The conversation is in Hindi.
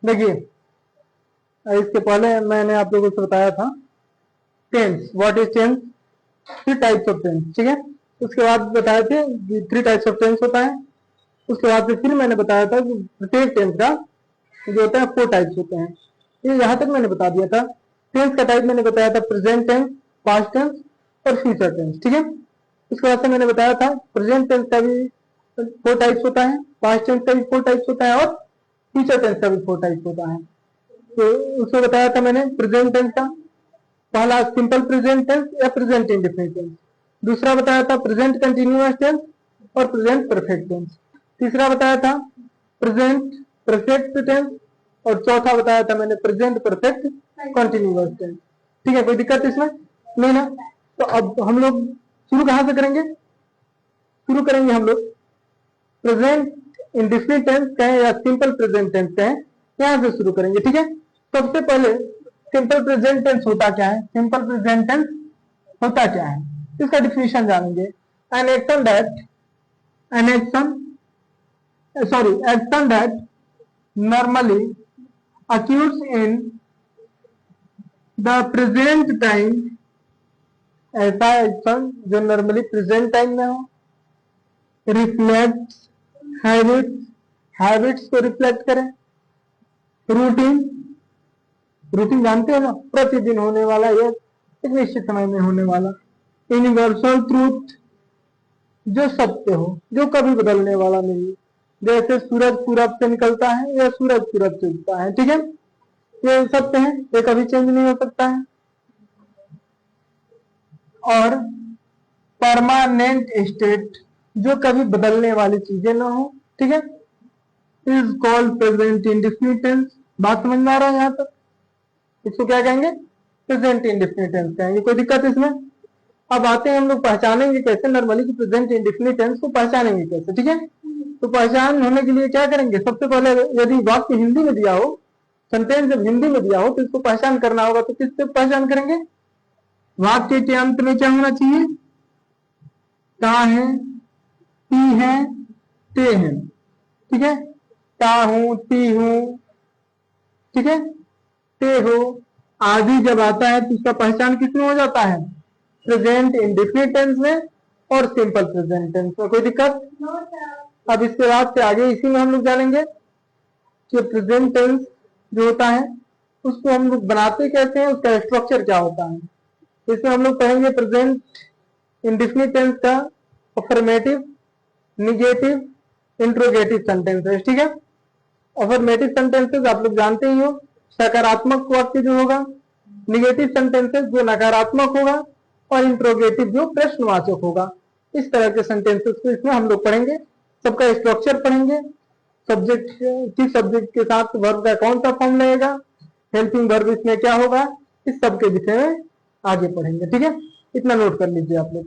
देखिए इसके पहले मैंने आप लोगों को बताया था tense, what is tense, 3 types of tense, ठीक है। उसके बाद बताए थे 3 टाइप्स ऑफ टेंस होता है। उसके बाद फिर मैंने बताया था कि प्रत्येक टेंस का जो होता है 4 टाइप्स होते हैं। ये यहाँ तक मैंने बता दिया था। टेंस का टाइप मैंने बताया था प्रेजेंट टेंस, पास्ट टेंस और फ्यूचर टेंस, ठीक है। उसके बाद से मैंने बताया था प्रेजेंट टेंस का भी 4 टाइप्स होता है, पास्ट टेंस का भी 4 टाइप्स होता है और फ्यूचर टेंस का भी 4 टाइप्स होता है। तो उसमें बताया था मैंने प्रेजेंट टेंस का, पहला सिंपल प्रेजेंट टेंस या प्रेजेंट इंडेफिनिट टेंस, दूसरा बताया था प्रेजेंट कंटिन्यूअस टेंस और प्रेजेंट परफेक्ट टेंस, तीसरा बताया था प्रेजेंट परफेक्ट टेंस और चौथा बताया था मैंने प्रेजेंट परफेक्ट कंटिन्यूअस टेंस। ठीक है, कोई दिक्कत इसमें नहीं ना। तो अब हम लोग शुरू कहां से करेंगे? शुरू करेंगे हम लोग प्रेजेंट इंडेफिनिट टेंस कहें या सिंपल प्रेजेंट टेंस कहें, यहां से शुरू करेंगे, ठीक है। सबसे पहले सिंपल प्रेजेंट टेंस होता क्या है? सिंपल प्रेजेंट टेंस होता क्या है इसका डिफिनेशन जानेंगे। An action that action that normally occurs in the present time, ऐसा एक्शन जो नॉर्मली प्रेजेंट टाइम में हो, रिफ्लेक्ट हैबिट्स को रिफ्लेक्ट करें, रूटीन जानते हो ना, प्रतिदिन होने वाला, ये एक निश्चित समय में होने वाला, यूनिवर्सल ट्रूथ जो सत्य हो, जो कभी बदलने वाला नहीं, जैसे सूरज पूरब से निकलता है या सूरज पूरब से उगता है, ठीक है, ये सत्य है, ये कभी चेंज नहीं हो सकता है। और परमानेंट स्टेट जो कभी बदलने वाली चीजें ना हो, ठीक है, is called present indefinite tense. बात समझ में आ रहा है यहाँ तक? इसको क्या कहेंगे? प्रेजेंट इंडेफिनिट टेंस कहेंगे। कोई दिक्कत इसमें? अब आते हैं हम लोग पहचानेंगे कैसे नॉर्मली कि प्रेजेंट इंडेफिनिट टेंस को पहचानेंगे कैसे, ठीक है। तो पहचान होने के लिए क्या करेंगे? सबसे पहले यदि वाक्य हिंदी में दिया हो, सेंटेंस जब हिंदी में दिया हो तो इसको पहचान करना होगा। तो किससे पहचान करेंगे? वाक्य के अंत में क्या होना चाहिए? ता है, ती है, ते है, ठीक है। ता हूं, ती हूं, ठीक है, ते हो आदि जब आता है तो उसका पहचान किसमें हो जाता है? प्रेजेंट इंडेफिनिट टेंस में और सिंपल प्रेजेंट टेंस में। कोई दिक्कत? अब इसके बाद से आगे इसी में हम लोग जानेंगे कि प्रेजेंट टेंस जो होता है उसको हम लोग बनाते कैसे हैं, उसका स्ट्रक्चर क्या होता है। इसमें हम लोग पढ़ेंगे प्रेजेंट इंडेफिनिट टेंस का अफर्मेटिव, निगेटिव, इंट्रोगेटिव सेंटेंसेस, ठीक है। अफर्मेटिव सेंटेंसेस आप लोग जानते ही हो, सकारात्मक वाक्य जो होगा, निगेटिव सेंटेंसेस जो नकारात्मक होगा और इंट्रोगेटिव जो प्रश्नवाचक होगा। इस तरह के सेंटेंसेस को इसमें हम लोग पढ़ेंगे, सबका स्ट्रक्चर पढ़ेंगे, सब्जेक्ट किस सब्जेक्ट के साथ वर्ब का कौन सा फॉर्म लगेगा, हेल्पिंग वर्ब इसमें क्या होगा, इस सब के विषय में आगे पढ़ेंगे, ठीक है। इतना नोट कर लीजिए आप लोग।